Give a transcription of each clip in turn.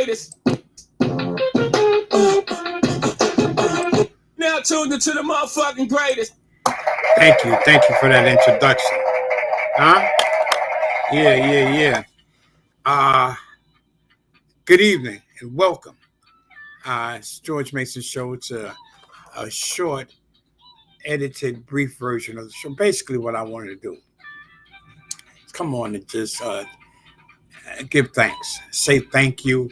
greatest. Now tuned into the motherfucking greatest. Thank you for that introduction. Huh? Yeah. Good evening and welcome. It's George Mason Show. It's a short, edited, brief version of the show. Basically, what I wanted to do is come on and just give thanks, say thank you.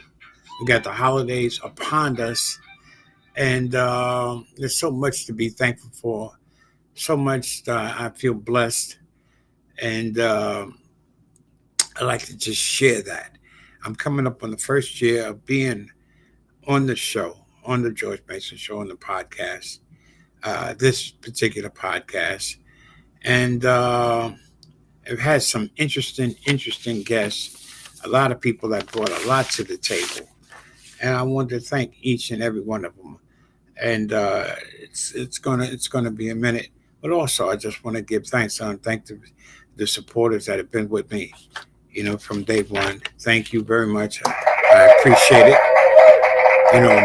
We got the holidays upon us, and there's so much to be thankful for. So much I feel blessed, and I like to just share that. I'm coming up on the first year of being on the show, on the George Mason Show, on the podcast, this particular podcast. And I've had some interesting guests, a lot of people that brought a lot to the table. And I want to thank each and every one of them. And it's gonna be a minute, but also I just want to give thanks and thank the supporters that have been with me, from day one. Thank you very much. I appreciate it.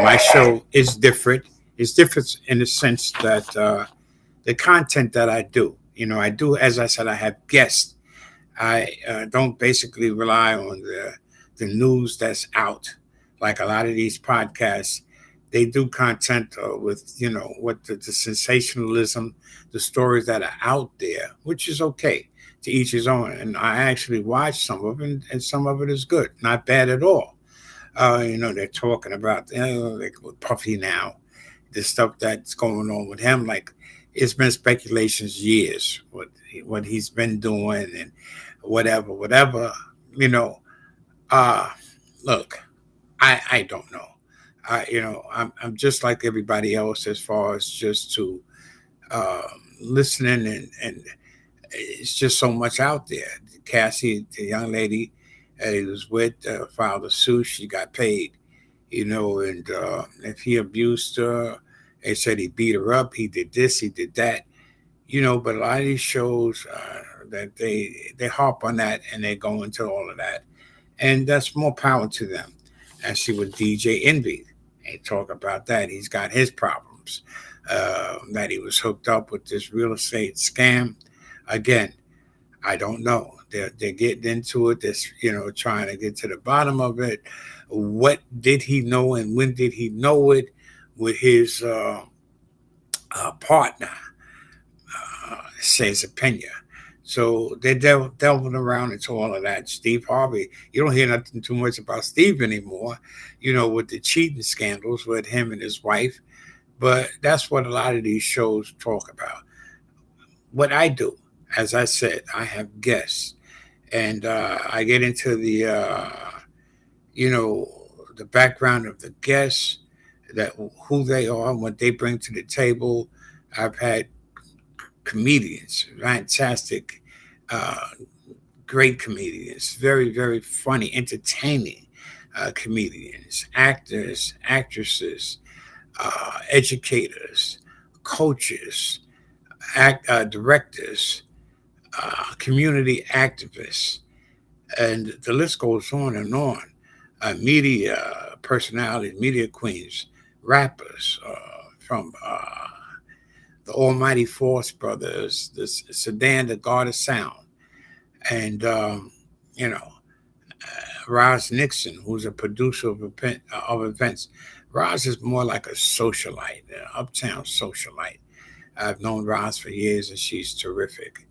My show is different. It's different in the sense that the content that I do, I do, as I said, I have guests. I don't basically rely on the news that's out like a lot of these podcasts. They do content with, what the sensationalism, the stories that are out there, which is okay, to each his own. And I actually watch some of it, and some of it is good, not bad at all. They're talking about, like with Puffy now, the stuff that's going on with him. Like, it's been speculations years what he's been doing and whatever. You know, uh, Look, I don't know. I'm just like everybody else as far as just to um, listening, and it's just so much out there. Cassie, the young lady that he was with, filed a suit. She got paid, and if he abused her, they said he beat her up. He did this, he did that, But a lot of these shows that they harp on that and they go into all of that, and that's more power to them. I see with DJ Envy, they talk about that. He's got his problems. That he was hooked up with this real estate scam. Again, I don't know. They're getting into it. This, trying to get to the bottom of it. What did he know and when did he know it with his partner, Cesar Pena? So they're delving around into all of that. Steve Harvey, you don't hear nothing too much about Steve anymore, with the cheating scandals with him and his wife. But that's what a lot of these shows talk about. What I do, as I said, I have guests, and I get into you know, the background of the guests, that who they are, what they bring to the table. I've had comedians, fantastic, uh, great comedians, very, very funny, entertaining comedians, actors, actresses, educators, coaches, directors, community activists, and the list goes on and on. Media personalities, media queens, rappers from the Almighty Force Brothers, the Sedan, the God of Sound, and you know Roz Nixon, who's a producer of events. Roz is more like a socialite, an uptown socialite. I've known Roz for years, and she's terrific.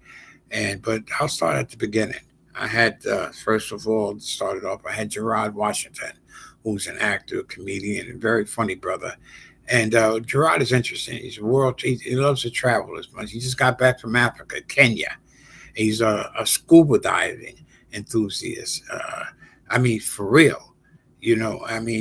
But I'll start at the beginning. I had first of all started off. I had Gerard Washington, who's an actor, comedian, and very funny brother. And Gerard is interesting. He's a world. He loves to travel as much. He just got back from Africa, Kenya. He's a scuba diving enthusiast. I mean, for real.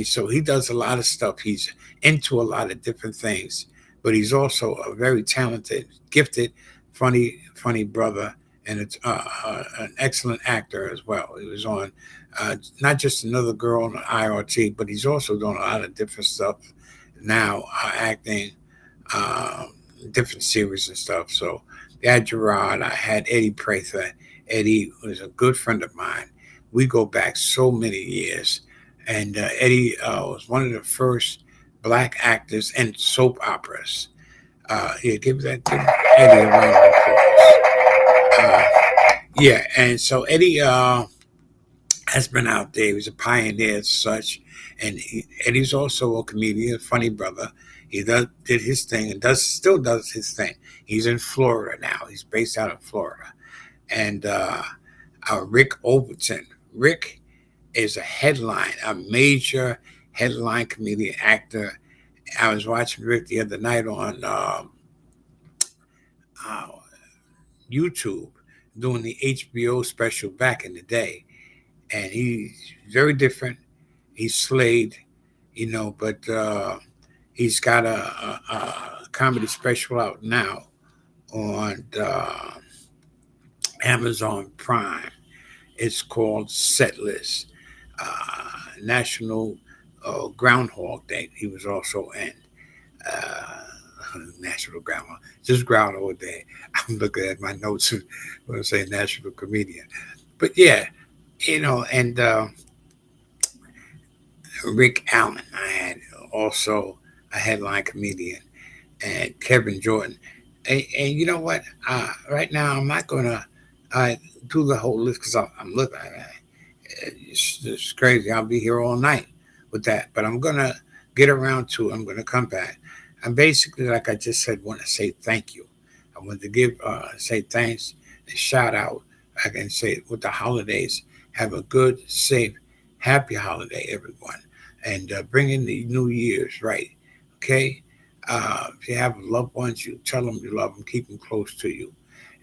So he does a lot of stuff. He's into a lot of different things, but he's also a very talented, gifted, funny brother, and it's an excellent actor as well. He was on not just Another Girl on IRT, but he's also doing a lot of different stuff now, acting, um, different series and stuff. So I had Gerard, I had Eddie Prather. Eddie was a good friend of mine. We go back so many years. And Eddie was one of the first black actors in soap operas. Yeah, give Eddie a round of applause. Yeah, and so Eddie has been out there. He was a pioneer as such, and Eddie's also a comedian, funny brother. He did his thing and still does his thing. He's in Florida now. He's based out of Florida, and Rick Overton. Rick is a major headline comedian actor. I was watching Rick the other night on uh, YouTube doing the HBO special back in the day, and he's very different. He's slayed, but he's got a comedy special out now on Amazon Prime. It's called Setlist. National Groundhog Day. He was also in uh, National Groundhog. Just Groundhog Day. I'm looking at my notes when I say National Comedian. But yeah, and Rick Allen. I had also a headline comedian, and Kevin Jordan. And you know what? Right now, I'm not going to do the whole list because I'm looking at it. It's crazy. I'll be here all night with that. But I'm going to get around to it. I'm going to come back. And basically, like I just said, want to say thank you. I want to say thanks and shout out. I can say with the holidays, have a good, safe, happy holiday, everyone. And bring in the New Year's right. Okay? If you have loved ones, you tell them you love them, keep them close to you,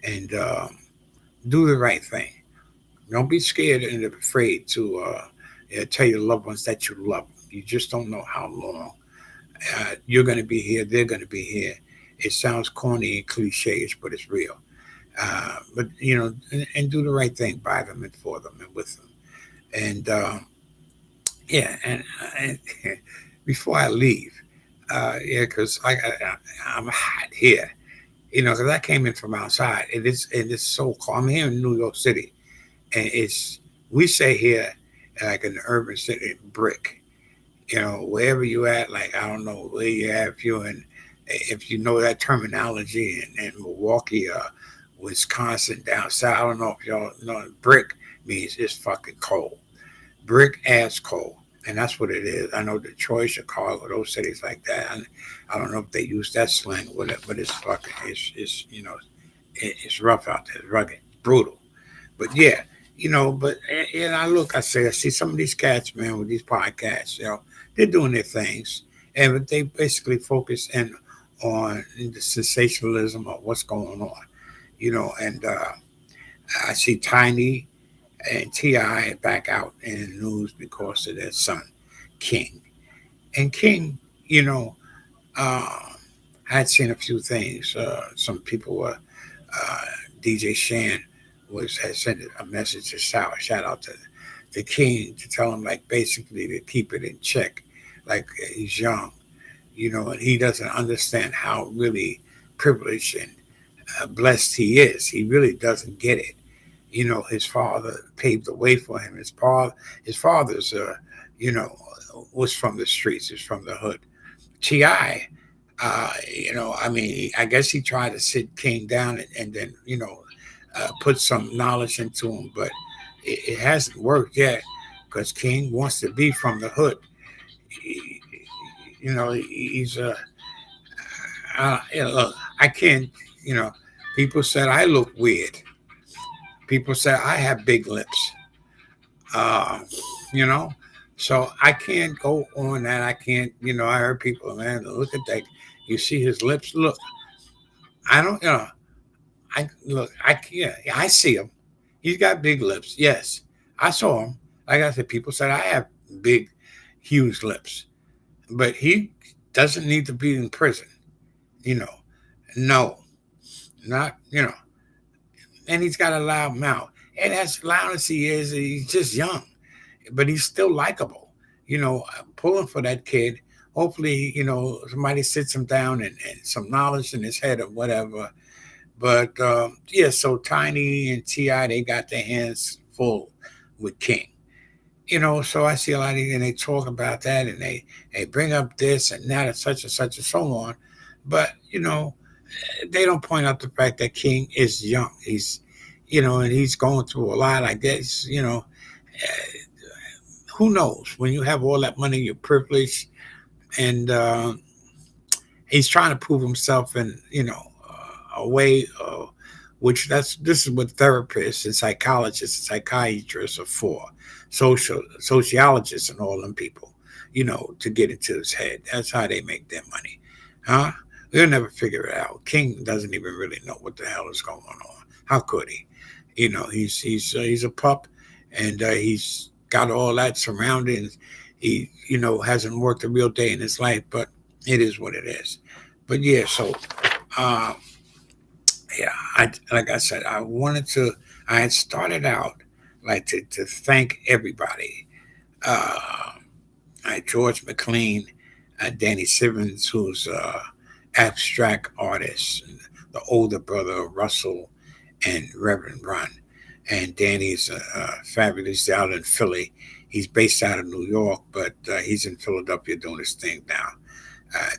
and do the right thing. Don't be scared and afraid to tell your loved ones that you love them. You just don't know how long you're going to be here. They're going to be here. It sounds corny and cliche-ish, but it's real. But and do the right thing by them and for them and with them. And yeah, and before I leave, yeah, because I'm hot here, because I came in from outside. It is so cold. I'm here in New York City, and we say here like an urban city brick. Wherever you at, like I don't know where you at, if you know that terminology in Milwaukee, Wisconsin, down south. I don't know if y'all know brick means it's fucking cold, brick ass cold. And that's what it is. I know Detroit, Chicago, those cities like that. I don't know if they use that slang with it, but it's fucking, it's rough out there, it's rugged, brutal. But yeah, but and I see some of these cats, man, with these podcasts, they're doing their things, and but they basically focus in on the sensationalism of what's going on, and I see Tiny and Ti back out in the news because of their son, King. And King, I had seen a few things. Some people were uh, DJ Shan had sent a message to shout out to the King to tell him like basically to keep it in check, like he's young, and he doesn't understand how really privileged and blessed he is. He really doesn't get it. His father paved the way for him. His father's, was from the streets. Is from the hood. Ti, I mean, I guess he tried to sit King down and then, put some knowledge into him, but it hasn't worked yet because King wants to be from the hood. He, he's look, I can't, people said I look weird. People say I have big lips, uh, you know. So I can't go on that. I can't, I heard people, man, look at that. You see his lips? Look, I don't, I look, yeah, I see him. He's got big lips. Yes, I saw him. Like I said, people said I have big, huge lips, but he doesn't need to be in prison. You know, no, not, and he's got a loud mouth. And as loud as he is, he's just young, but he's still likable. Pulling for that kid. Hopefully, somebody sits him down and some knowledge in his head or whatever. But yeah, so Tiny and Ti, they got their hands full with King. So I see a lot of and they talk about that and they bring up this and that and such and so on. But, they don't point out the fact that King is young. And he's going through a lot. I guess, who knows? When you have all that money, you're privileged, and he's trying to prove himself in, a way, which this is what therapists and psychologists and psychiatrists are for, sociologists and all them people, to get into his head. That's how they make their money, huh? They'll never figure it out. King doesn't even really know what the hell is going on. How could he? He's a pup, and he's got all that surroundings. He hasn't worked a real day in his life, but it is what it is. But yeah, so uh, yeah, like I said, I had started out like to thank everybody. Uh, George McLean, Danny Simmons, who's abstract artist, and the older brother of Russell and Reverend Run. And Danny's fabulous out in Philly. He's based out of New York, but he's in Philadelphia doing his thing now.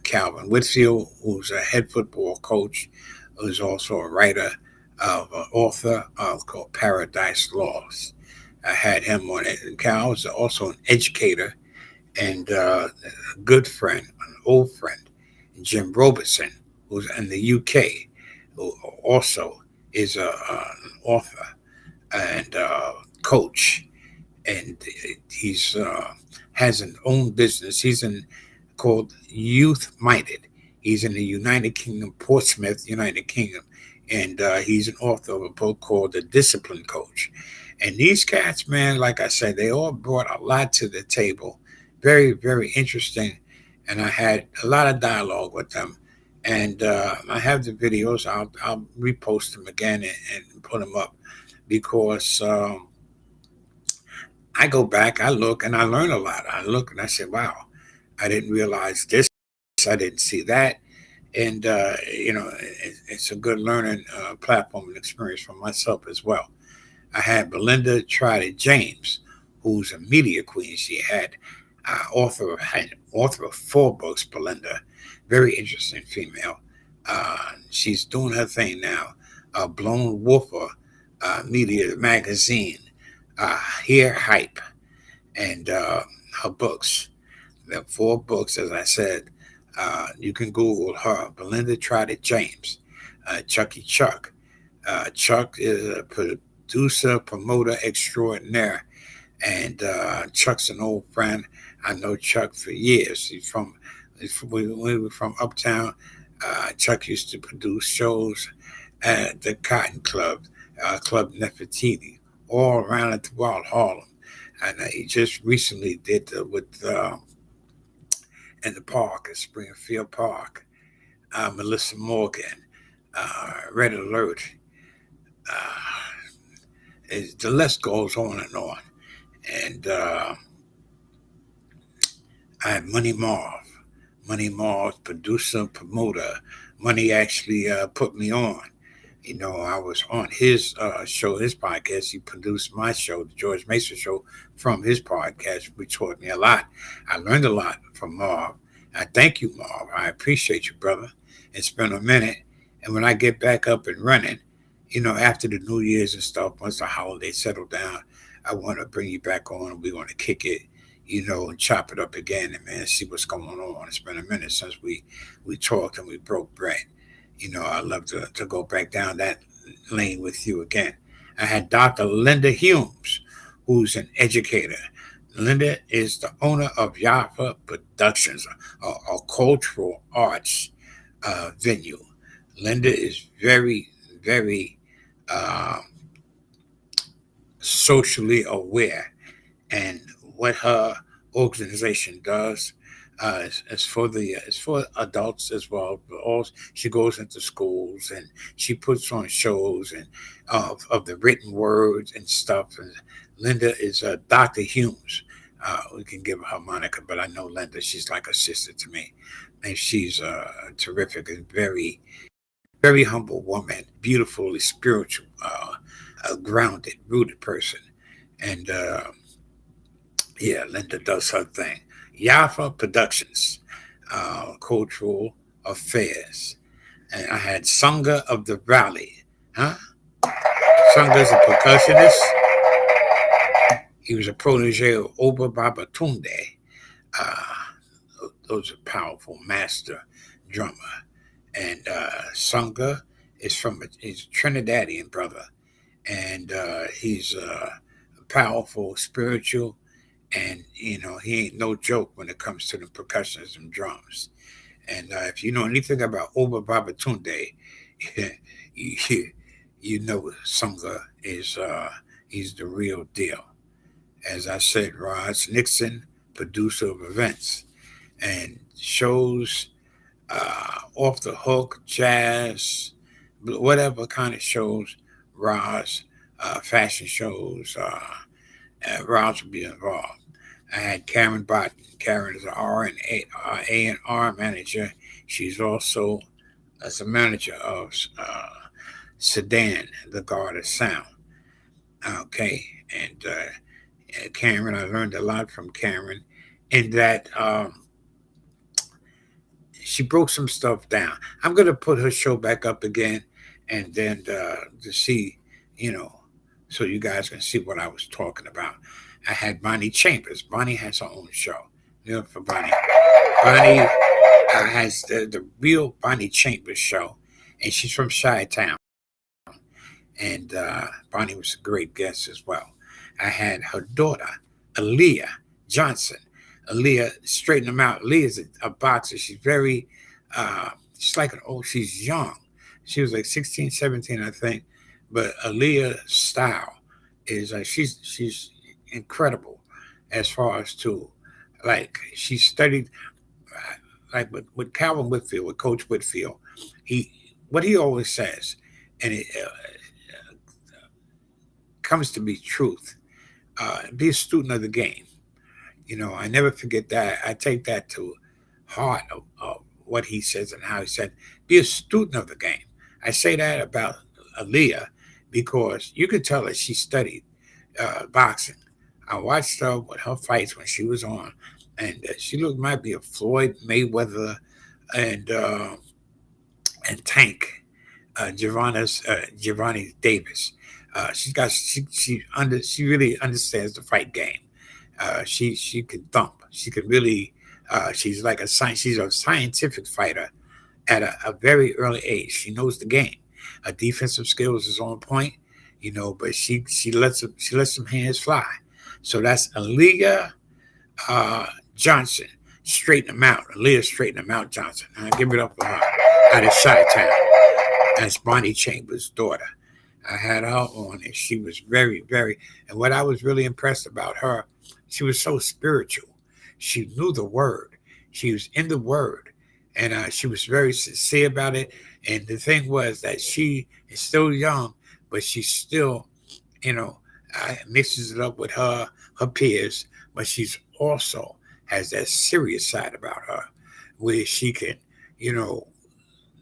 Calvin Whitfield, who's a head football coach, who's also a writer of an author called Paradise Lost. I had him on it. And Cal is also an educator and a good friend, an old friend, Jim Robertson, who's in the UK, who also is an author and coach, and he's has an own business. He's in called Youth Minded. He's in the United Kingdom, Portsmouth, United Kingdom, and he's an author of a book called The Discipline Coach. And these cats, man, like I said, they all brought a lot to the table. Very, very interesting. And I had a lot of dialogue with them. And I have the videos. I'll repost them again and put them up because I go back, I look, and I learn a lot. I look and I say, wow, I didn't realize this. I didn't see that. And, it's a good learning platform and experience for myself as well. I had Belinda Trotter James, who's a media queen. She had author of 4 books, Belinda. Very interesting female. She's doing her thing now. Blown Wolfer Media Magazine, Here Hype, and her books. There are 4 books, as I said. You can Google her, Belinda Trotter James, Chucky Chuck. Chuck is a producer, promoter extraordinaire, and Chuck's an old friend. I know Chuck for years. We were from Uptown. Chuck used to produce shows at the Cotton Club, Club Nefertiti, all around and throughout Harlem. And he just recently did with in the park at Springfield Park, Melissa Morgan, Red Alert. The list goes on and on. And I had Money Marv, producer, promoter. Money actually put me on. I was on his show, his podcast. He produced my show, the George Mason Show, from his podcast, which taught me a lot. I learned a lot from Marv. I thank you, Marv. I appreciate you, brother. It's been a minute. And when I get back up and running, after the New Year's and stuff, once the holidays settle down, I want to bring you back on. We're going to kick it, and chop it up again and, man, see what's going on. It's been a minute since we talked and we broke bread. I'd love to go back down that lane with you again. I had Dr. Linda Humes, who's an educator. Linda is the owner of Yafa Productions, a cultural arts venue. Linda is very, very uh, socially aware, and what her organization does is for it's for adults as well. But also, she goes into schools and she puts on shows and of the written words and stuff. And Linda is Dr. Humes. We can give her moniker, but I know Linda. She's like a sister to me, and she's terrific and very, very humble woman, beautifully spiritual, a grounded, rooted person, and Yeah, Linda does her thing. Yafa Productions, Cultural Affairs. And I had Sunga of the Valley. Huh? Sunga's a percussionist. He was a protege of Oba Babatunde. Those are powerful master drummer. And Sunga is he's a Trinidadian brother. And he's powerful, spiritual, and he ain't no joke when it comes to the percussions and drums. And if you know anything about Oba Babatunde, you, you know Sunga is he's the real deal. As I said, Roz Nixon, producer of events and shows, off the hook, jazz, whatever kind of shows, Roz, fashion shows, Roz will be involved. I had Karen Botton. Karen is an A&R manager. She's also as a manager of Sedan, the God of Sound. Okay, and Karen, I learned a lot from Karen in that she broke some stuff down. I'm going to put her show back up again and then to see, you know, so you guys can see what I was talking about. I had Bonnie Chambers. Bonnie has her own show. For Bonnie. Bonnie has the real Bonnie Chambers show, and she's from Chi-Town. And Bonnie was a great guest as well. I had her daughter, Aaliyah Johnson. Aaliyah, straighten them out. Aaliyah's a boxer. She's very, she's like she's young. She was like 16, 17, I think. But Aaliyah's style is she's incredible as far as to, like, she studied, like with Calvin Whitfield, with Coach Whitfield. What he always says, and it comes to be truth. Be a student of the game. I never forget that. I take that to heart of what he says and how he said, be a student of the game. I say that about Aaliyah because you could tell that she studied boxing. I watched her with her fights when she was on, and she might be a Floyd Mayweather and Tank, Giovanni Davis. She really understands the fight game. She can thump. She can really. She's like she's a scientific fighter at a very early age. She knows the game. Her defensive skills is on point, but she lets some hands fly. So that's Aaliyah Johnson. Straighten them out. Aaliyah Straighten them out Johnson. Give it up for her out of Chi-Town. That's Bonnie Chambers' daughter. I had her on, and she was very, very. And what I was really impressed about her, she was so spiritual. She knew the word. She was in the word, and she was very sincere about it. And the thing was that she is still young, but she still, mixes it up with her peers. But she's also has that serious side about her, where she can,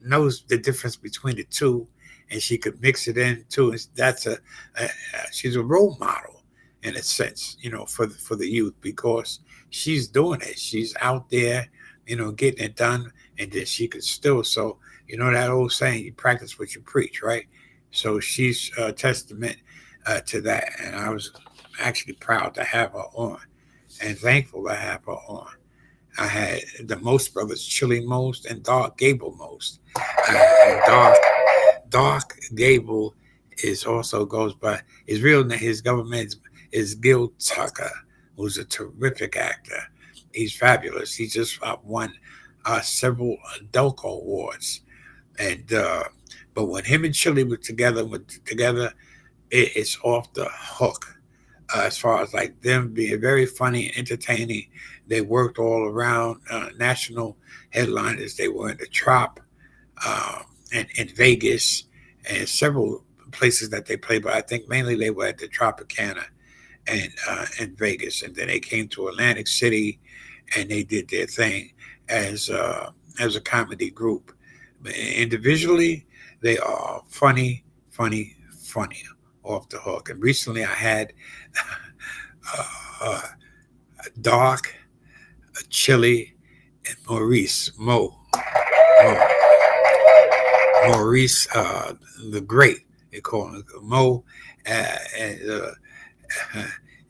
knows the difference between the two, and she could mix it in too. That's she's a role model in a sense, for the youth, because she's doing it. She's out there, getting it done, and then she could still. So that old saying, you practice what you preach, right? So she's a testament to that, and I was actually proud to have her on, and thankful to have her on. I had the Most brothers, Chili Most and Dark Gable Most. And Dark Gable goes by his real name. His government is Gil Tucker, who's a terrific actor. He's fabulous. He just won several Delco awards, and but when him and Chili were together, it's off the hook. As far as like them being very funny and entertaining, they worked all around national headliners. They were in the Trop and in Vegas and several places that they played, but I think mainly they were at the Tropicana and in Vegas, and then they came to Atlantic City and they did their thing as a comedy group. But individually, they are funny off the hook. And recently, I had Dark, Chili, and Mo, Maurice the Great. They call him Mo. And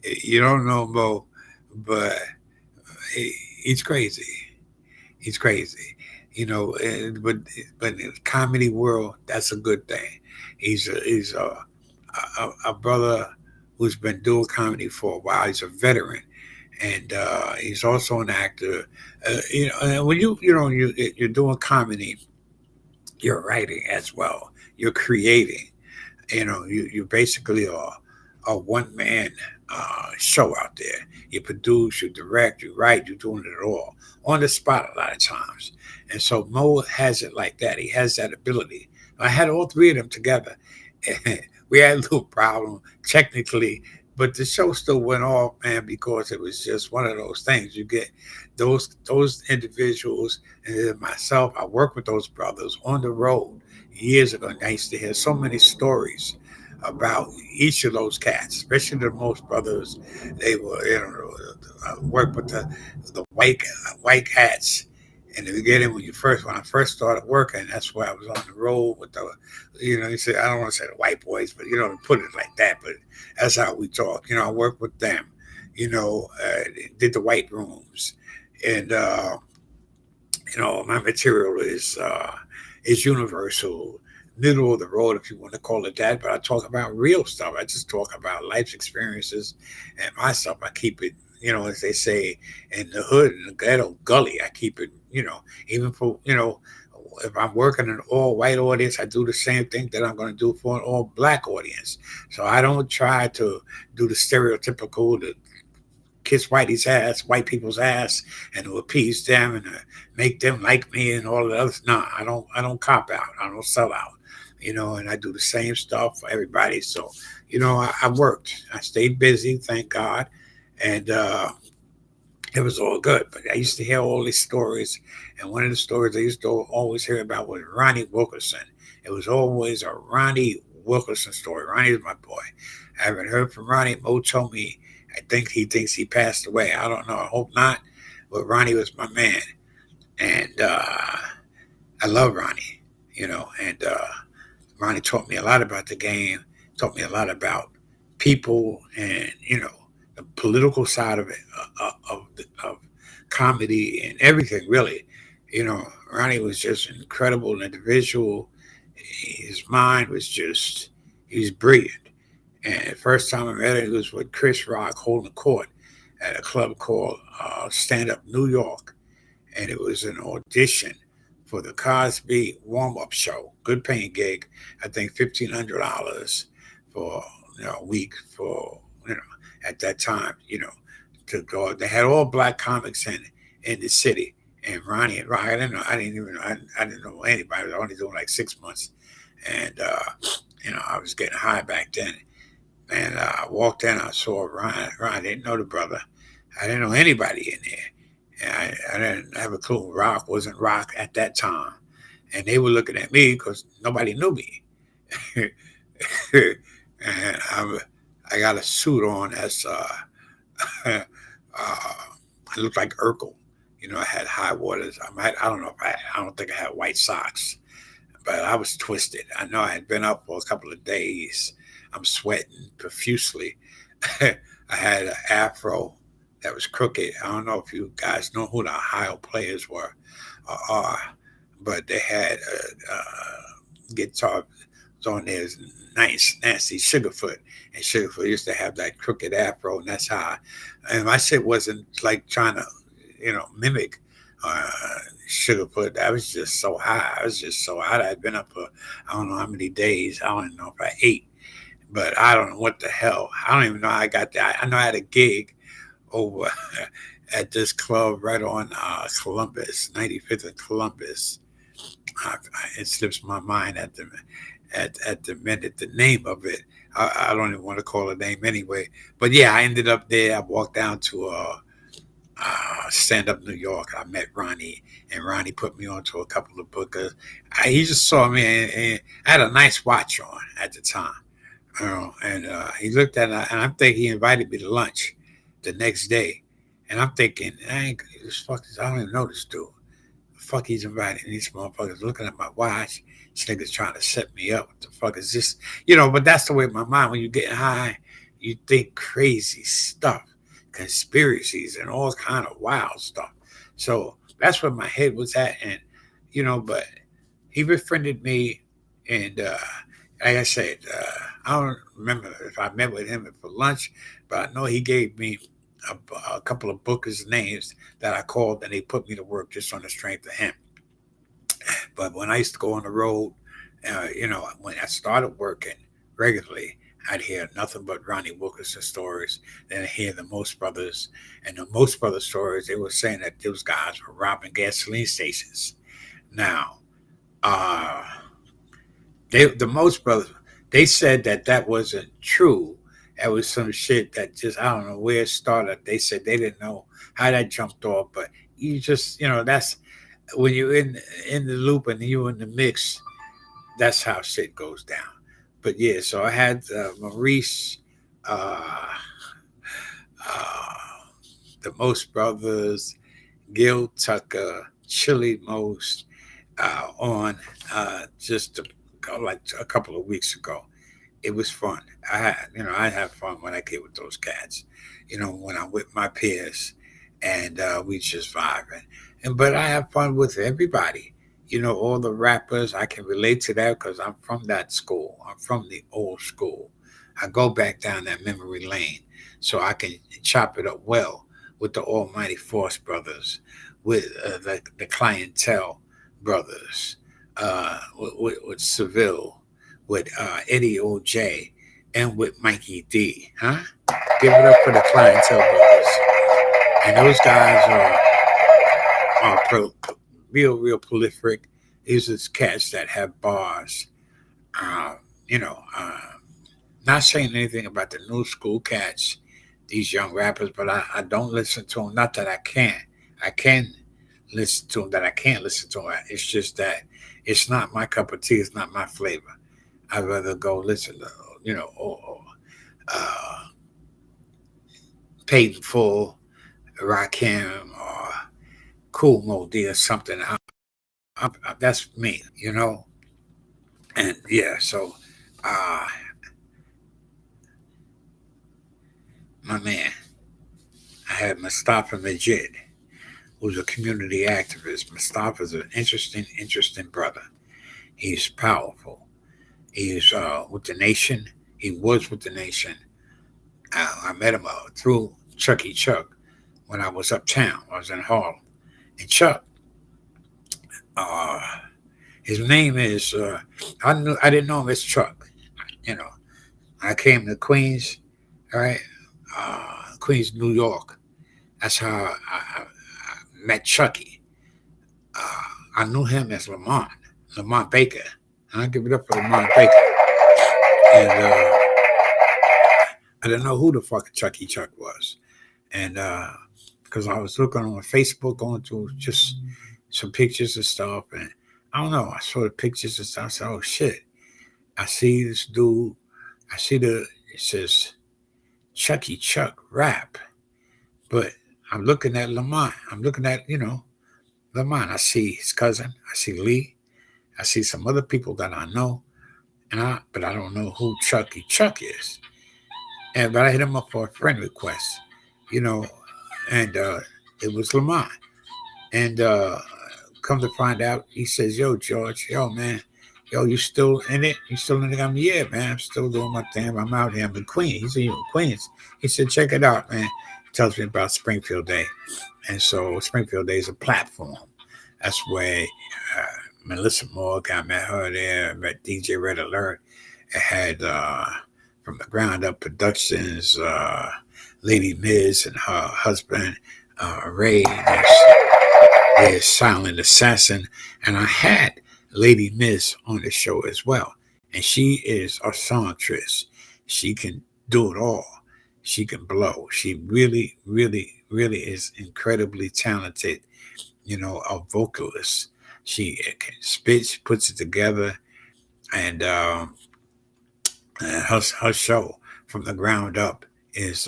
you don't know Mo, but he's crazy. He's crazy. But in the comedy world, that's a good thing. He's a brother who's been doing comedy for a while. He's a veteran, and he's also an actor. And when you're doing comedy, you're writing as well. You're creating. You basically are a one man show out there. You produce, you direct, you write, you're doing it all on the spot a lot of times. And so Mo has it like that. He has that ability. I had all three of them together. And we had a little problem technically, but the show still went off, man, because it was just one of those things. You get those individuals, and then myself. I worked with those brothers on the road years ago. And I used to hear so many stories about each of those cats, especially the most brothers. They were, I worked with the white cats in the beginning when I first started working. That's why I was on the road with you said, I don't want to say the white boys, but put it like that. But that's how we talk. I worked with them. Did the white rooms, and my material is universal, middle of the road, if you want to call it that. But I talk about real stuff. I just talk about life's experiences and my stuff. I keep it, as they say in the hood, in the ghetto gully. I keep it, even for, if I'm working an all white audience, I do the same thing that I'm going to do for an all black audience. So I don't try to do the stereotypical, the kiss white people's ass, and to appease them and to make them like me and all the others. No, I don't cop out. I don't sell out. And I do the same stuff for everybody. So, I worked. I stayed busy, thank God, and it was all good. But I used to hear all these stories, and one of the stories I used to always hear about was Ronnie Wilkerson. It was always a Ronnie Wilkerson story. Ronnie is my boy. I haven't heard from Ronnie. Mo told me I think he thinks he passed away. I don't know. I hope not. But Ronnie was my man, and I love Ronnie. And Ronnie taught me a lot about the game. Taught me a lot about people, and the political side of it, of comedy and everything. Really, Ronnie was just an incredible individual. His mind was just, he was brilliant. And the first time I met him, he was with Chris Rock holding court at a club called Stand Up New York. And it was an audition for the Cosby warm up show. Good paying gig. I think $1,500 for a week for, at that time, to go. They had all black comics in the city. And Ronnie and Rock, I didn't know. I didn't know anybody. I was only doing like 6 months. And, I was getting high back then. And I walked in, I saw Ron. I didn't know the brother. I didn't know anybody in there. And I didn't have a clue. Rock wasn't Rock at that time. And they were looking at me because nobody knew me. And I got a suit on that's, I looked like Urkel. I had high waters. I don't know if I don't think I had white socks, but I was twisted. I know I had been up for a couple of days. I'm sweating profusely. I had an afro that was crooked. I don't know if you guys know who the Ohio players were or are, but they had a guitar on there, nice, nasty Sugarfoot. And Sugarfoot used to have that crooked afro, and that's how. And my shit wasn't like trying to, mimic Sugarfoot. I was just so high. I was just so high. I'd been up for I don't know how many days. I don't know if I ate. But I don't know what the hell. I don't even know how I got there. I know I had a gig over at this club right on Columbus, 95th and Columbus. It slips my mind at the minute, the name of it. I don't even want to call it a name anyway. But yeah, I ended up there. I walked down to Stand Up New York. I met Ronnie, and Ronnie put me onto a couple of bookers. He just saw me, and I had a nice watch on at the time. And he looked at it, and I think he invited me to lunch the next day. And I'm thinking, I don't even know this dude. The fuck he's inviting these motherfuckers looking at my watch. This nigga's trying to set me up. What the fuck is this? But that's the way my mind, when you get high, you think crazy stuff, conspiracies and all kind of wild stuff. So that's where my head was at. And, but he befriended me. And like I said, I don't remember if I met with him for lunch, but I know he gave me a couple of bookers' names that I called, and they put me to work just on the strength of him. But when I used to go on the road, when I started working regularly, I'd hear nothing but Ronnie Wilkerson stories. Then I hear the Most Brothers, and the Most Brothers stories. They were saying that those guys were robbing gasoline stations. Now, the Most Brothers, they said that wasn't true. That was some shit that just, I don't know where it started. They said they didn't know how that jumped off, but you just, that's when you're in the loop and you're in the mix. That's how shit goes down. But yeah, so I had Maurice, the Most Brothers, Gil Tucker, Chili Most on just like a couple of weeks ago. It was fun. I have fun when I get with those cats. When I'm with my peers, and we just vibing. But I have fun with everybody. All the rappers. I can relate to that because I'm from that school. I'm from the old school. I go back down that memory lane, so I can chop it up well with the Almighty Force brothers, with the Clientele brothers, with Seville, with Eddie OJ, and with Mikey D. Huh? Give it up for the Clientele brothers. And those guys are real prolific. These are cats that have bars. Uh, not saying anything about the new school cats, these young rappers, but I don't listen to them. Not that I can't. I can listen to them, that I can't listen to them. It's just that it's not my cup of tea. It's not my flavor. I'd rather go listen to, or Peyton Full, Rakim, or Cool Modi or something. That's me. And yeah, so uh, my man, I had Mustafa Majid, who's a community activist. Mustafa's an interesting brother. He's powerful. He's with the nation. He was with the nation. I met him through Chucky Chuck when I was uptown. I was in Harlem. And Chuck, uh, his name is, I didn't know him as Chuck. You know, I came to Queens, all right? Queens, New York. That's how I met Chucky. I knew him as Lamont Baker. I give it up for Lamont Baker. And I didn't know who the fuck Chucky Chuck was. And because I was looking on Facebook, going through just some pictures and stuff. And I don't know, I saw the pictures and stuff. I said, oh shit. I see this dude. It says Chucky Chuck rap. But I'm looking at Lamont. I'm looking at, Lamont. I see his cousin. I see Lee. I see some other people that I know. But I don't know who Chucky Chuck is. But I hit him up for a friend request, and it was Lamont. And come to find out, he says, yo, George, yo, man, yo, you still in it? You still in it? I'm, yeah, man, I'm still doing my thing. I'm out here. I'm in Queens. He said, you in Queens? He said, check it out, man. He tells me about Springfield Day. And so Springfield Day is a platform. That's where Melissa Moore, I met her there. I met DJ Red Alert. It had From the Ground Up Productions, Lady Miz and her husband, Ray, there's Silent Assassin. And I had Lady Miz on the show as well. And she is a songstress. She can do it all. She can blow. She really, really, really is incredibly talented, a vocalist. She can spit, she puts it together. And her show From the Ground Up is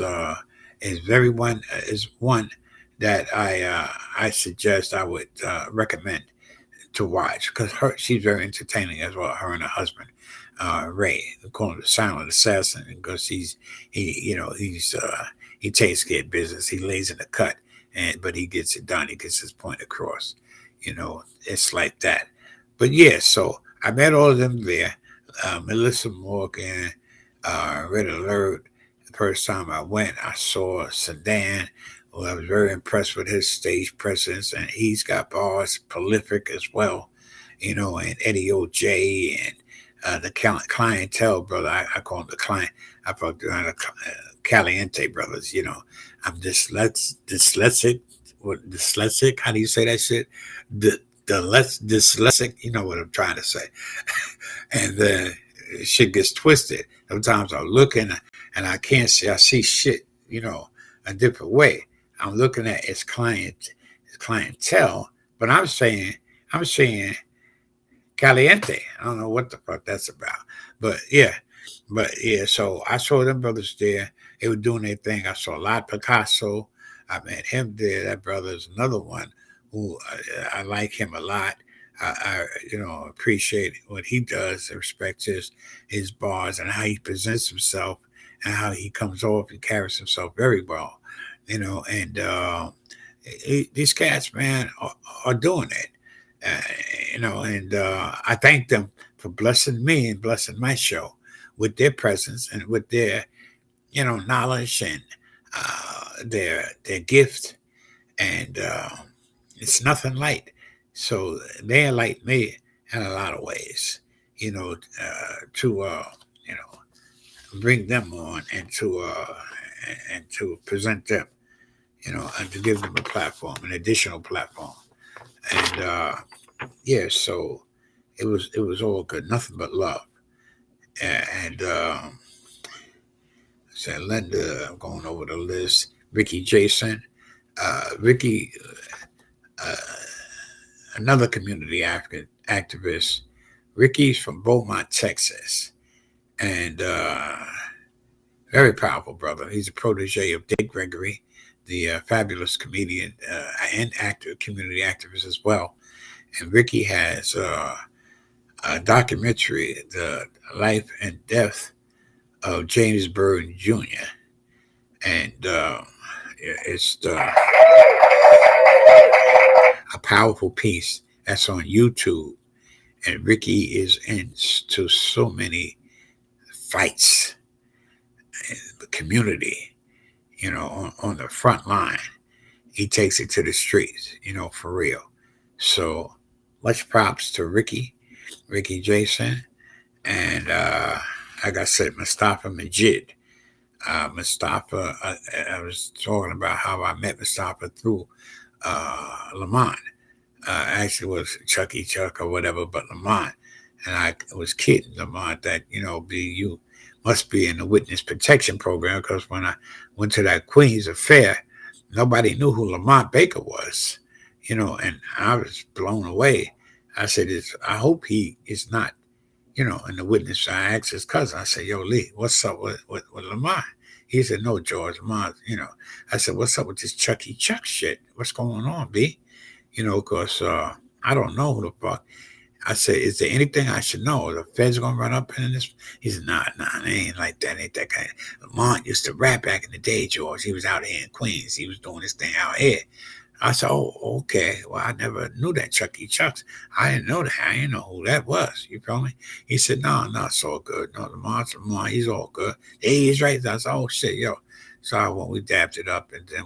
one that I suggest I would recommend to watch because she's very entertaining as well. Her and her husband, Ray, they call him the silent assassin because he takes care of business. He lays in the cut, but he gets it done. He gets his point across. It's like that. But yeah, so I met all of them there. Melissa Morgan, Red Alert. The first time I went, I saw Sedan. Well, I was very impressed with his stage presence, and he's got bars, prolific as well, and Eddie OJ and the clientele brother. I call him the client. I call them the Caliente brothers. I'm dyslexic. What dyslexic? How do you say that shit? The less dyslexic. You know what I'm trying to say. And then shit gets twisted. Sometimes I'm looking and I can't see. I see shit, a different way. I'm looking at his clientele, but I'm saying caliente. I don't know what the fuck that's about. But yeah. So I saw them brothers there. They were doing their thing. I saw Lot Picasso. I met him there. That brother's another one who I like him a lot. I appreciate what he does. I respect his bars and how he presents himself and how he comes off and carries himself very well. And these cats, man, are doing it. And I thank them for blessing me and blessing my show with their presence and with their, knowledge and their gift. And it's nothing light. So they enlighten me in a lot of ways, to bring them on and to present them, and to give them a platform, an additional platform. And so it was all good, nothing but love. And so Linda, I'm going over the list. Ricky Jason, Ricky. Another community activist. Ricky's from Beaumont, Texas, and very powerful brother. He's a protege of Dick Gregory, the fabulous comedian and community activist as well. And Ricky has a documentary, The Life and Death of James Byrd Jr. And it's a powerful piece that's on YouTube. And Ricky is into so many fights in the community, on the front line. He takes it to the streets, for real. So much props to Ricky Jason. And like I said, Mustafa Majid. Mustafa, I was talking about how I met Mustafa through Lamont. Actually was Chucky Chuck or whatever, but Lamont. And I was kidding Lamont that, you must be in the witness protection program, because when I went to that Queen's affair, nobody knew who Lamont Baker was, and I was blown away. I said, I hope he is not, in the witness. I asked his cousin, I said, yo, Lee, what's up with Lamont? He said, no, George, Lamont, I said, what's up with this Chucky Chuck shit? What's going on, B? Because I don't know who the fuck. I said, is there anything I should know? Are the feds going to run up in this? He said, nah, they ain't like that. Ain't that kind of. Lamont used to rap back in the day, George. He was out here in Queens. He was doing this thing out here. I said, oh, okay. Well, I never knew that Chucky Chucks. I didn't know that. I didn't know who that was. You feel me? He said, no, it's all good. No, Lamont's Lamont. He's all good. Hey, he's right. I said, oh, shit, yo. So we dapped it up, and then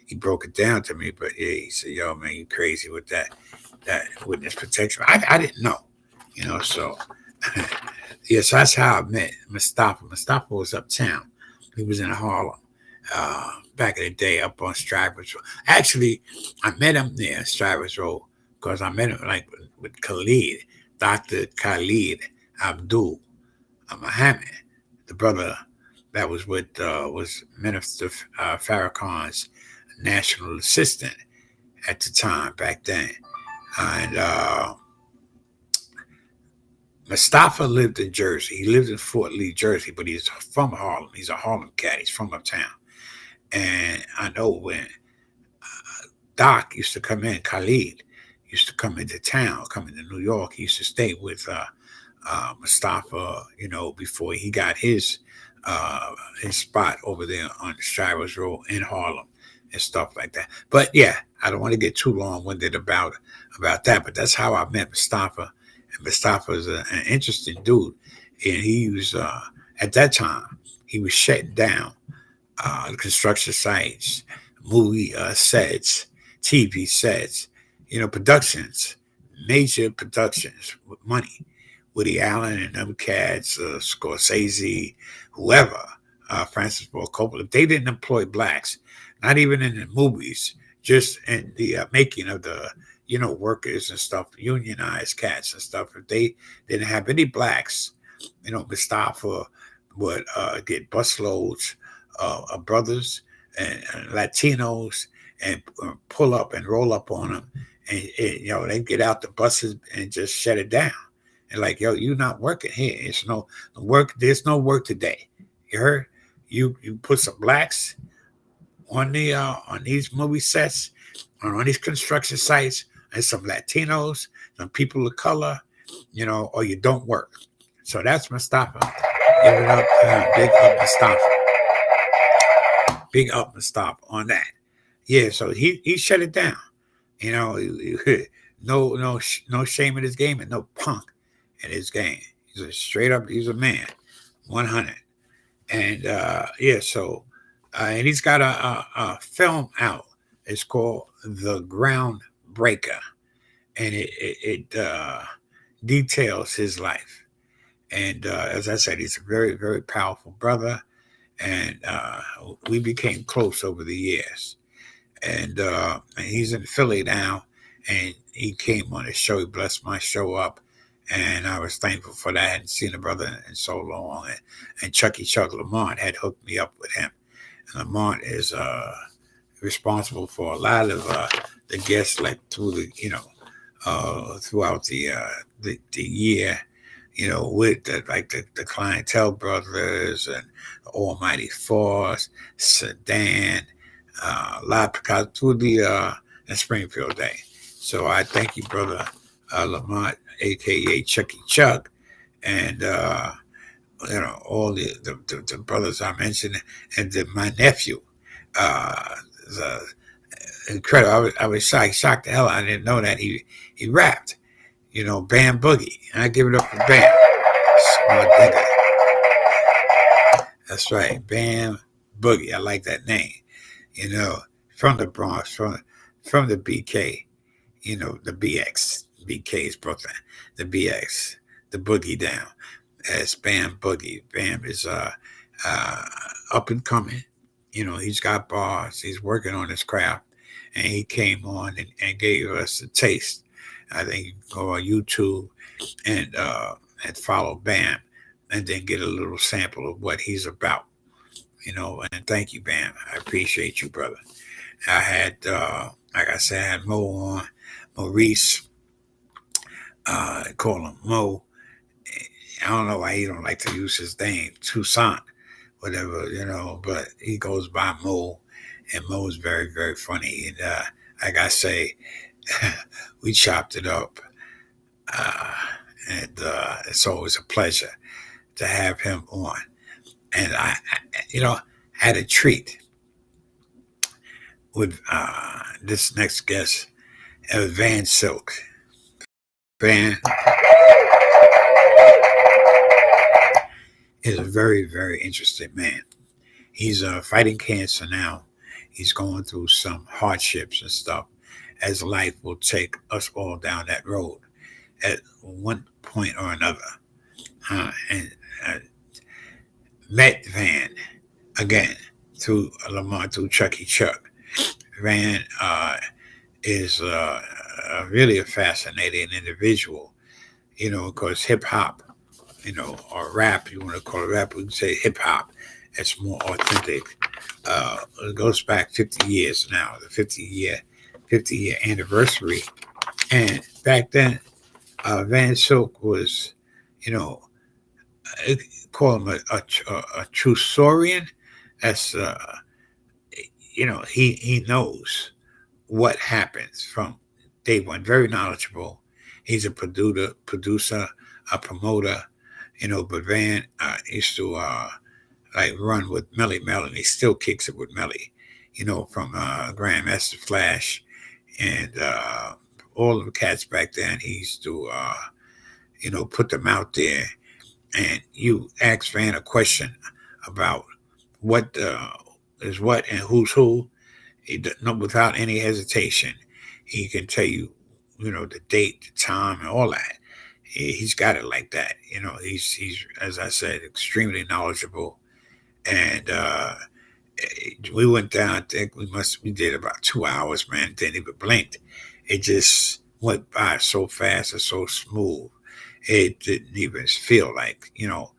he broke it down to me. But yeah, he said, yo, man, you crazy with that witness protection. I didn't know, so yeah, so that's how I met Mustafa. Mustafa was uptown. He was in Harlem back in the day up on Strivers Road. Actually, I met him there, Strivers Road, because I met him with Khalid, Dr. Khalid Abdul Muhammad, the brother that was with was Minister Farrakhan's national assistant at the time back then. And Mustafa lived in Jersey. He lived in Fort Lee, Jersey, but he's from Harlem. He's a Harlem cat. He's from uptown. And I know when Doc used to come in, Khalid used to come into town, come into New York. He used to stay with Mustafa, before he got his spot over there on Shivers Road in Harlem and stuff like that. But yeah, I don't want to get too long-winded about that. But that's how I met Mustafa. And Mustafa is an interesting dude, and he was at that time he was shutting down the construction sites, movie sets, TV sets, productions, major productions with money. Woody Allen and them cats, Scorsese, whoever, Francis Ford Coppola, they didn't employ blacks, not even in the movies, just in the making of the, workers and stuff, unionized cats and stuff. If they didn't have any blacks, Mustafa would get busloads of brothers and Latinos and pull up and roll up on them. And they'd get out the buses and just shut it down. And like, yo, you're not working here. It's no work. There's no work today. You heard? You put some blacks on these movie sets, on these construction sites, and some Latinos, some people of color, or you don't work. So that's Mustafa. Give it up, big up Mustafa. Big up Mustafa on that. Yeah, so he shut it down. No shame in his game and no punk in his game. He's a man, 100. And and he's got a film out. It's called The Groundbreaker, and it details his life. And as I said, he's a very, very powerful brother, and we became close over the years. And he's in Philly now, and he came on the show. He blessed my show up, and I was thankful for that. I hadn't seen a brother in so long. And Chucky Chuck Lamont had hooked me up with him. And Lamont is responsible for a lot of the guests, like through throughout the year, with the Clientele Brothers and the Almighty Force, Sedan, Lopcott through the Springfield Day. So I thank you, brother Lamont, aka Chucky Chuck, and all the brothers I mentioned, and my nephew. Incredible. I was shocked the hell. I didn't know that he rapped. Bam Boogie. And I give it up for Bam. Smart nigga. That's right, Bam Boogie. I like that name. From the Bronx, from the BK. The BX. BK's Brooklyn. The BX. The Boogie down. That's Bam Boogie. Bam is up and coming. He's got bars. He's working on his craft. And he came on and gave us a taste. I think you can go on YouTube and follow Bam and then get a little sample of what he's about. And thank you, Bam. I appreciate you, brother. I had, like I said, I had Mo on, Maurice, call him Mo. I don't know why he don't like to use his name, Toussaint, whatever, but he goes by Mo, and Mo is very, very funny. And like I say, we chopped it up, and it's always a pleasure to have him on. And I had a treat with this next guest, Van Silk. Van is a very, very interesting man. He's fighting cancer now. He's going through some hardships and stuff, as life will take us all down that road at one point or another. And met Van again through Lamar, through Chucky Chuck. Van is really a fascinating individual, because hip hop, or rap, you want to call it rap, we can say hip hop. It's more authentic. It goes back 50 years now, the 50-year anniversary. And back then, Van Silk was, call him a Trussorian. That's, he knows what happens from day one. Very knowledgeable. He's a producer, a promoter. But Van used to like run with Melly Mel, and he still kicks it with Melly. From Grandmaster Flash and all of the cats back then. He used to put them out there, and you ask Van a question about what is what and who's who. No, without any hesitation, he can tell you, the date, the time, and all that. He's got it like that. He's as I said, extremely knowledgeable, and we went down. I think we did about 2 hours, man. Didn't even blink. It just went by so fast and so smooth. It didn't even feel like, it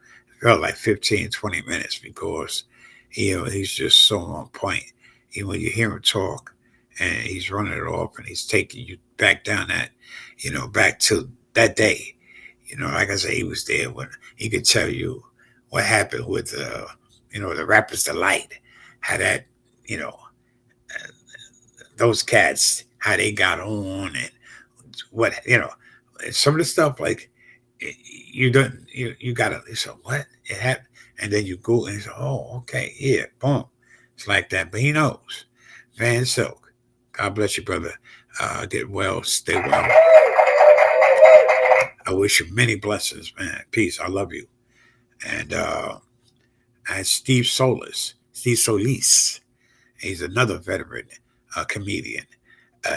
felt like 15, 20 minutes because, he's just so on point. When you hear him talk and he's running it off and he's taking you back down that, back to that day. Like I said, he was there when he could tell you what happened with, the Rapper's Delight, how that, those cats, how they got on and what, some of the stuff like you don't, you gotta, so what it happened. And then you go and say, oh, okay, yeah, boom. It's like that, but he knows. Van Silk, God bless you, brother. Get well, stay well. I wish you many blessings, man. Peace. I love you. And Steve Solis. He's another veteran comedian.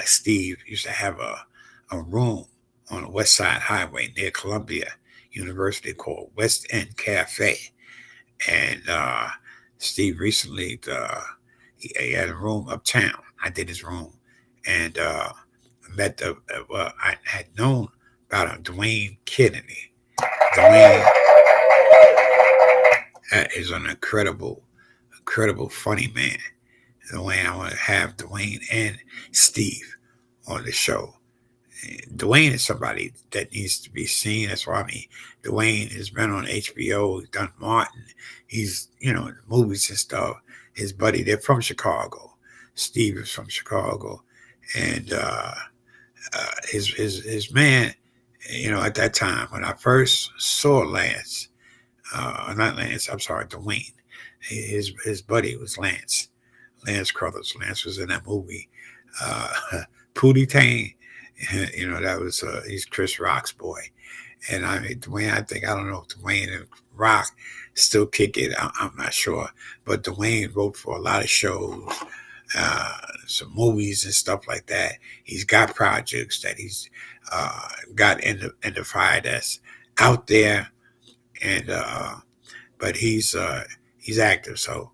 Steve used to have a room on the West Side Highway near Columbia University called West End Cafe. And Steve recently, he had a room uptown. I did his room. And met I had known about him, Dwayne Kennedy. Dwayne is an incredible funny man. Dwayne, I want to have Dwayne and Steve on the show. Dwayne is somebody that needs to be seen. That's why Dwayne has been on HBO. He's done Martin. He's, in movies and stuff. His buddy, they're from Chicago. Steve is from Chicago. And his man, at that time, when I first saw Lance, not Lance, I'm sorry, Dwayne, his buddy was Lance Crothers. Lance was in that movie, Pootie Tang. That was, he's Chris Rock's boy. And Dwayne, I don't know if Dwayne and Rock still kick it. I'm not sure. But Dwayne wrote for a lot of shows, some movies and stuff like that. He's got projects that he's got identified as out there. And, but he's active. So,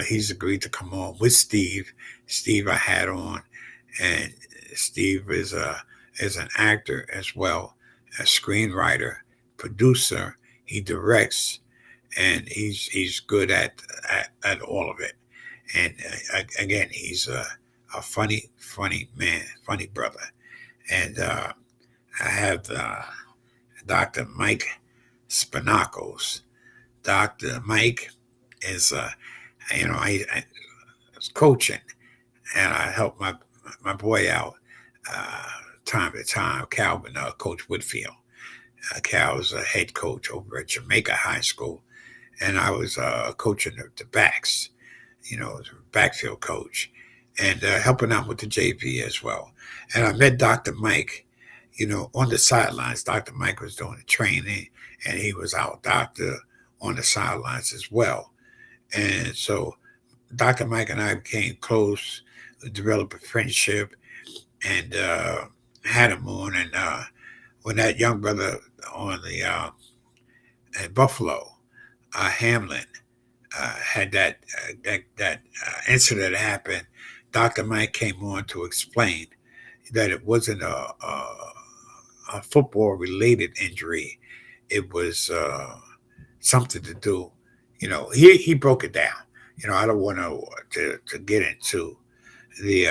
he's agreed to come on with Steve. Steve I had on. And Steve is an actor as well, a screenwriter, producer. He directs, and he's good at all of it. And again, he's a funny man, funny brother. And I have Dr. Mike Spinacles. Dr. Mike is, I was coaching, and I helped my boy out time to time, Calvin, Coach Whitfield. Cal was a head coach over at Jamaica High School, and I was coaching the backs, backfield coach, and helping out with the JV as well. And I met Dr. Mike, on the sidelines. Dr. Mike was doing the training, and he was our doctor on the sidelines as well. And so Dr. Mike and I became close, developed a friendship, and had him on. And when that young brother on the at Buffalo, Hamlin, had that incident happen, Dr. Mike came on to explain that it wasn't a football-related injury. It was something to do. He broke it down. I don't want to get into the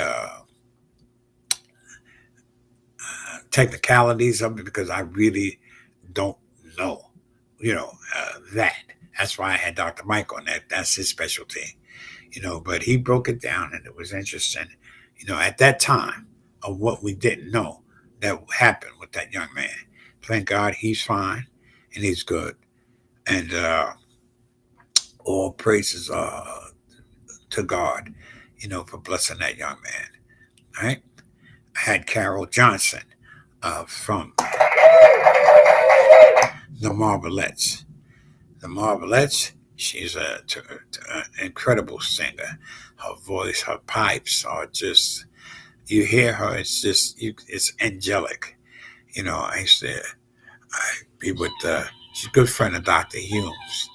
technicalities of it because I really don't know, that. That's why I had Dr. Mike on that. That's his specialty, but he broke it down and it was interesting, at that time of what we didn't know that happened with that young man. Thank God he's fine and he's good. And all praises to God, for blessing that young man. All right. I had Carol Johnson from the Marvelettes. The Marvelettes, she's an incredible singer. Her voice, her pipes are just, you hear her, it's angelic. I used to be with, she's a good friend of Dr. Humes.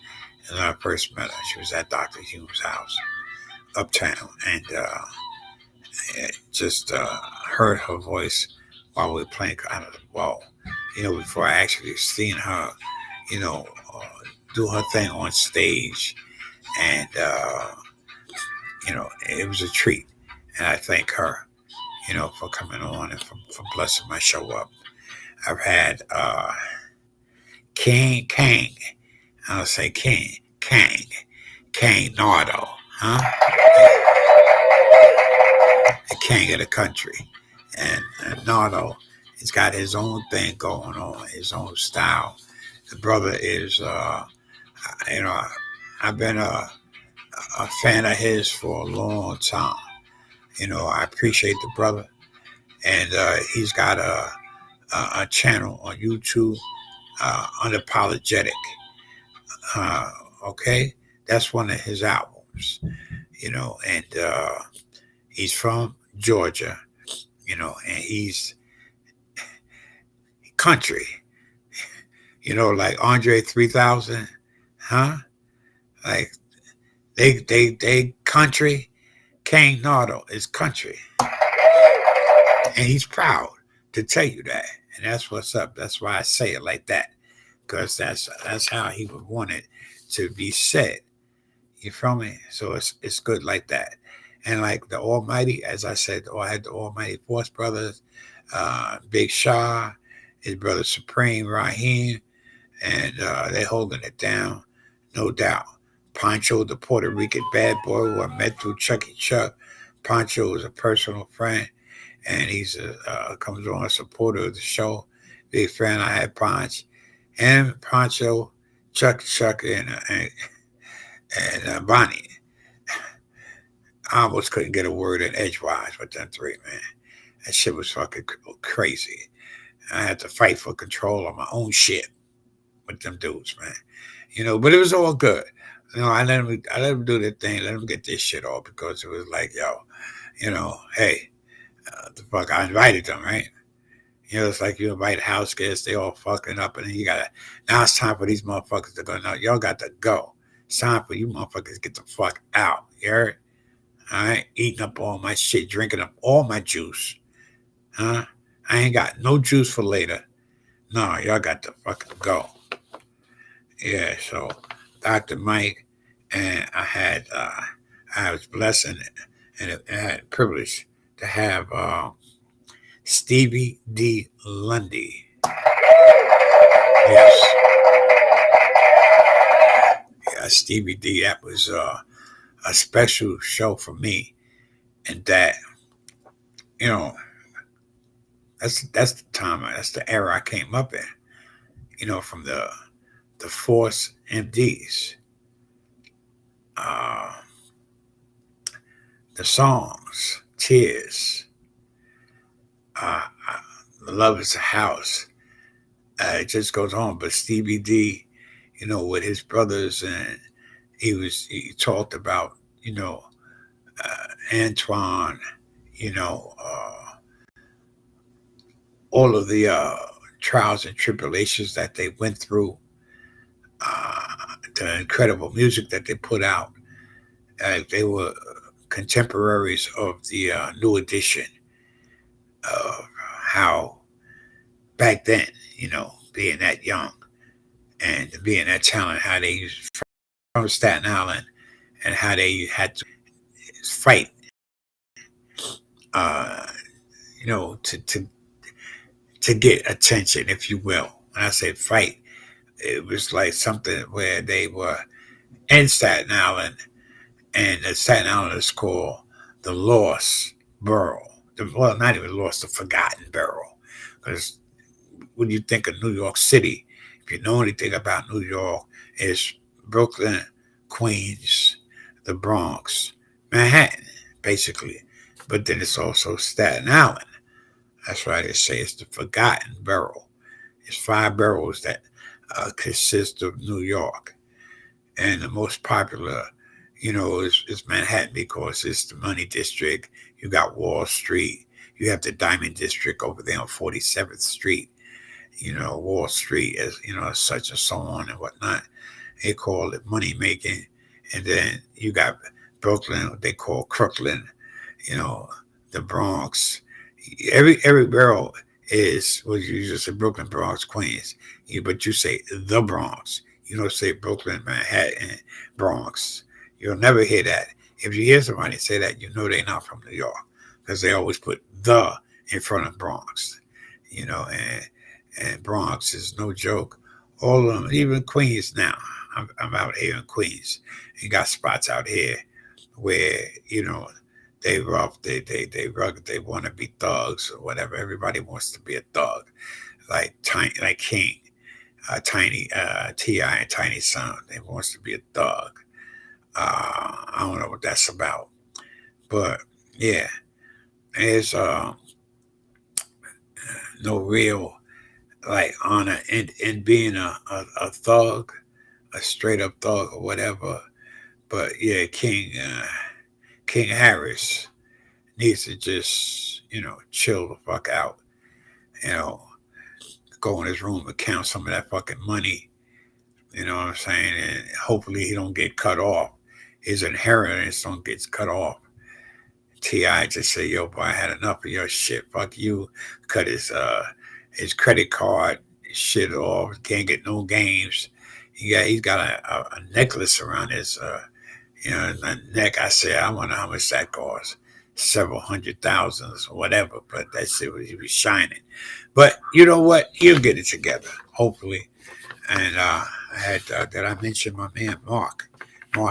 And when I first met her, she was at Dr. Humes' house, uptown. And just heard her voice while we were playing out of the wall. Before I actually seen her, you know, uh, do her thing on stage, and it was a treat. And I thank her, for coming on and for blessing my show up. I've had King Kang. I'll say Kang Nardo, huh? The king of the country. And Nardo has got his own thing going on, his own style. The brother is, I've been a fan of his for a long time. I appreciate the brother. And he's got a channel on YouTube, Unapologetic. Uh, okay? That's one of his albums, and he's from Georgia, and he's country, like Andre 3000, huh? Like they country. King Nardo is country, and he's proud to tell you that, and that's what's up. That's why I say it like that, because that's how he would want it to be said. You feel me? So it's good like that. And like the Almighty, as I said, I had the Almighty Force Brothers, Big Shaw, his brother Supreme Raheem, and they holding it down, no doubt. Pancho, the Puerto Rican bad boy who I met through Chucky Chuck. Pancho is a personal friend, and he's comes on a supporter of the show. Big fan. I had and Pancho, Chuck, and Bonnie. I almost couldn't get a word in edgewise with them three, man. That shit was fucking crazy. I had to fight for control of my own shit with them dudes, man. But it was all good. I let them do their thing, let them get this shit off, because it was like, yo, hey, the fuck, I invited them, right? It's like you invite house guests, they all fucking up, and then now it's time for these motherfuckers to go. Now, y'all got to go. It's time for you motherfuckers to get the fuck out. You heard? All right? Eating up all my shit, drinking up all my juice. Huh? I ain't got no juice for later. No, y'all got to fucking go. Yeah, so Dr. Mike, and I was blessed and I had the privilege to have Stevie D. Lundy. Yes. Yeah, Stevie D. That was a special show for me. And that, that's the time, that's the era I came up in, from the Force MDs. The songs, Tears, Love is a House. It just goes on. But Stevie D, with his brothers, and he talked about, Antoine, all of the trials and tribulations that they went through, the incredible music that they put out. They were contemporaries of the New Edition, of how back then, being that young and being that talent, how they used from Staten Island, and how they had to fight, to get attention, if you will. When I say fight, it was like something where they were in Staten Island, and the Staten Island is called the Lost borough. Well, not even lost, the forgotten borough. Because when you think of New York City, if you know anything about New York, it's Brooklyn, Queens, the Bronx, Manhattan, basically. But then it's also Staten Island. That's why they say it's the forgotten borough. It's 5 boroughs that consist of New York. And the most popular, is Manhattan because it's the money district. You got Wall Street. You have the Diamond District over there on 47th Street. Wall Street as, such and so on and whatnot. They call it money making. And then you got Brooklyn, what they call Crooklyn, the Bronx. Every borough is, well, you just say Brooklyn, Bronx, Queens. But you say the Bronx. You don't say Brooklyn, Manhattan, Bronx. You'll never hear that. If you hear somebody say that, you know they're not from New York because they always put the in front of Bronx, and Bronx is no joke. All of them, even Queens now. I'm out here in Queens. You got spots out here where, they rough, they rugged, they want to be thugs or whatever. Everybody wants to be a thug, like King. Tiny T.I. and Tiny Son. They wants to be a thug. I don't know what that's about, but yeah, there's no real like honor in being a thug, a straight up thug or whatever. But yeah, King Harris needs to just chill the fuck out. You know, go in his room and count some of that fucking money. You know what I'm saying? And hopefully he don't get cut off. His inheritance don't get cut off. T.I. just say, yo, boy, I had enough of your shit. Fuck you. Cut his credit card shit off. Can't get no games. He's got a necklace around his neck. I said, I wonder how much that costs. Several $100,000 or whatever, but that shit he was shining. But you know what? He'll get it together, hopefully. And did I mention my man Mark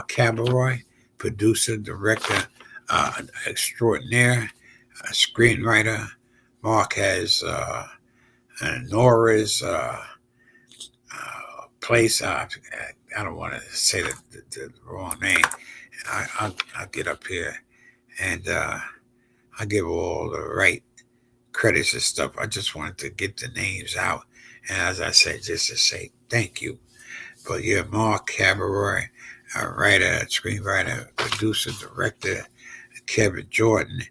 Cabaroy, producer, director, extraordinaire, screenwriter. Mark has Nora's place. I don't want to say the wrong name. I'll get up here and I'll give all the right credits and stuff. I just wanted to get the names out. And as I said, just to say thank you. But yeah, Mark Cabaroy, writer, screenwriter, producer, director, Kevin Jordan,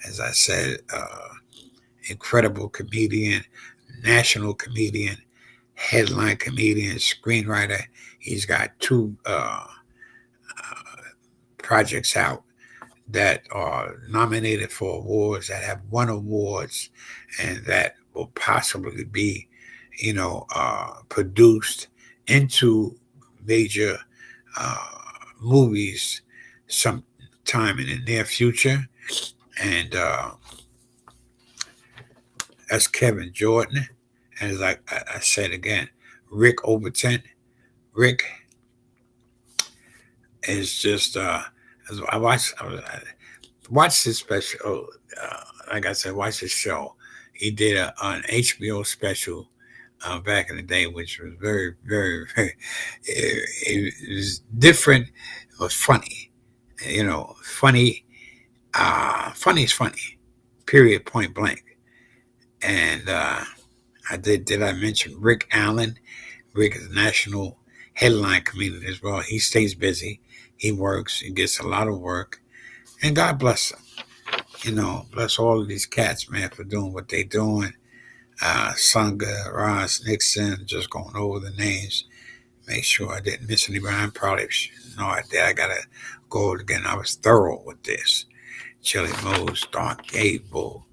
as I said, incredible comedian, national comedian, headline comedian, screenwriter. He's got 2 projects out that are nominated for awards, that have won awards, and that will possibly be, produced into major movies sometime in the near future. And that's Kevin Jordan. And like I said again, Rick Overton. Rick is just I watched his special. Like I said, watch his show. He did an HBO special back in the day, which was very, very, very. It was different. It was funny. Funny. Funny is funny. Period. Point blank. And did I mention Rick Allen? Rick is a national headline comedian as well. He stays busy. He works. He gets a lot of work. And God bless him. Bless all of these cats, man, for doing what they doing. Sunga, Ross, Nixon, just going over the names. Make sure I didn't miss anybody. I'm probably, no, I did. I got to go over it again. I was thorough with this. Chili Mose, Don Gable,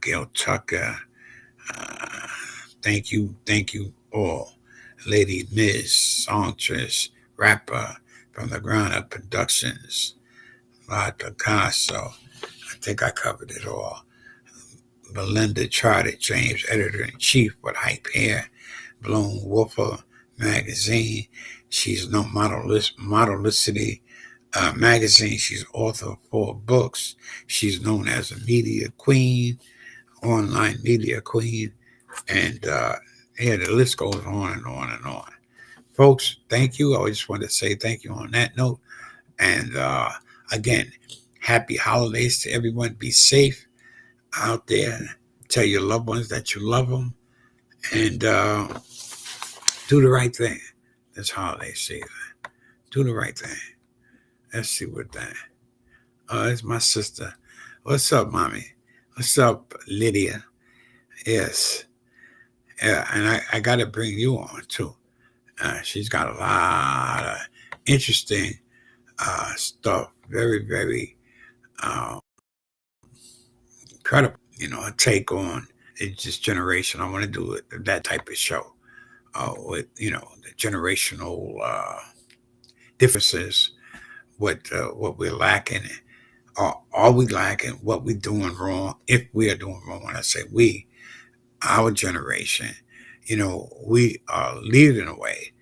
Gail Tucker. Thank you all. Lady Miss, songstress, rapper from the Ground Up Productions, La Picasso. I think I covered it all. Belinda Charter James, editor-in-chief with Hype Hair, Bloom Wolfer Magazine. She's no modelicity magazine. She's author of 4 books. She's known as a media queen, online media queen, and yeah, the list goes on and on and on. Folks, thank you. I just want to say thank you on that note. And again, happy holidays to everyone. Be safe out there. Tell your loved ones that you love them, and do the right thing this holiday season. Do the right thing. Let's see what that. It's my sister. What's up, mommy? What's up, Lydia? Yes. Yeah, and I got to bring you on too. She's got a lot of interesting stuff. Very, very incredible. A take on it's just generation. I want to do that type of show with the generational differences, what we're lacking, are we lacking, what we're doing wrong, if we are doing wrong. When I say we, our generation, we are leading the way,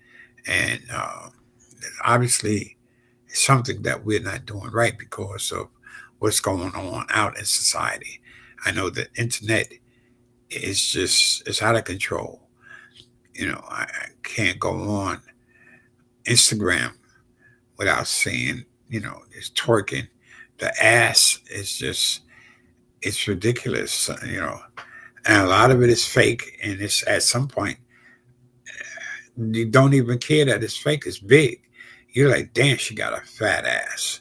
and obviously something that we're not doing right because of what's going on out in society. I know the internet it's out of control. I can't go on Instagram without seeing, it's twerking. The ass is just, it's ridiculous, and a lot of it is fake. And it's at some point, you don't even care that it's fake, it's big. You're like, damn, she got a fat ass,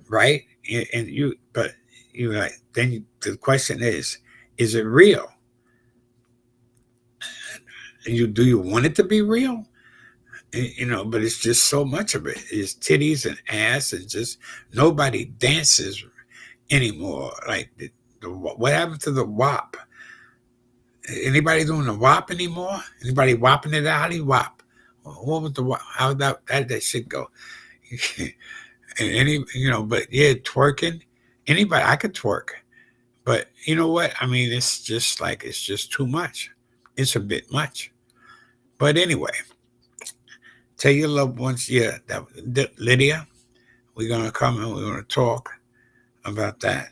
right? But you're like, then the question is it real? Do you want it to be real? But it's just so much of it. It's titties and ass, and just nobody dances anymore. Like, what happened to the WAP? Anybody doing the WAP anymore? Anybody whopping it out? How do you WAP? What was the WAP? How that shit go? And but yeah, twerking. Anybody, I could twerk, but you know what? I mean, it's just too much. It's a bit much. But anyway, tell your loved ones, yeah, that Lydia, we're gonna come and we're gonna talk about that,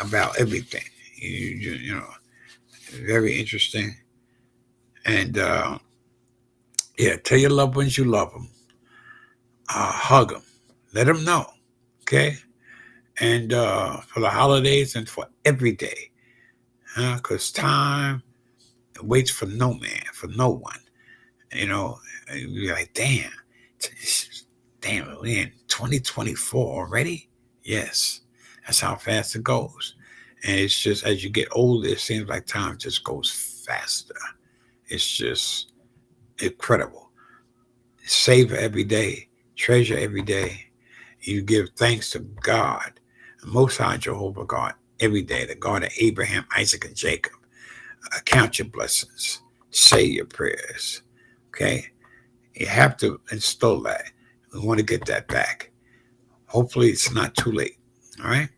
about everything. You know, very interesting. And yeah, tell your loved ones you love them. Hug them. Let them know. Okay. And for the holidays and for every day, because time waits for no man, for no one. You're like, damn, we're in 2024 already. Yes, that's how fast it goes. And it's just as you get older, it seems like time just goes faster. It's just incredible. Savor every day, treasure every day. You give thanks to God, the Most High Jehovah God, every day, the God of Abraham, Isaac, and Jacob. Count your blessings, say your prayers. Okay, you have to install that. We want to get that back. Hopefully, it's not too late. All right.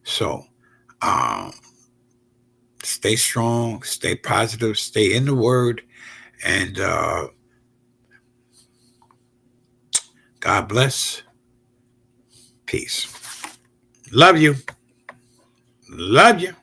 So, stay strong, stay positive, stay in the Word, and God bless. Peace. Love you. Love you.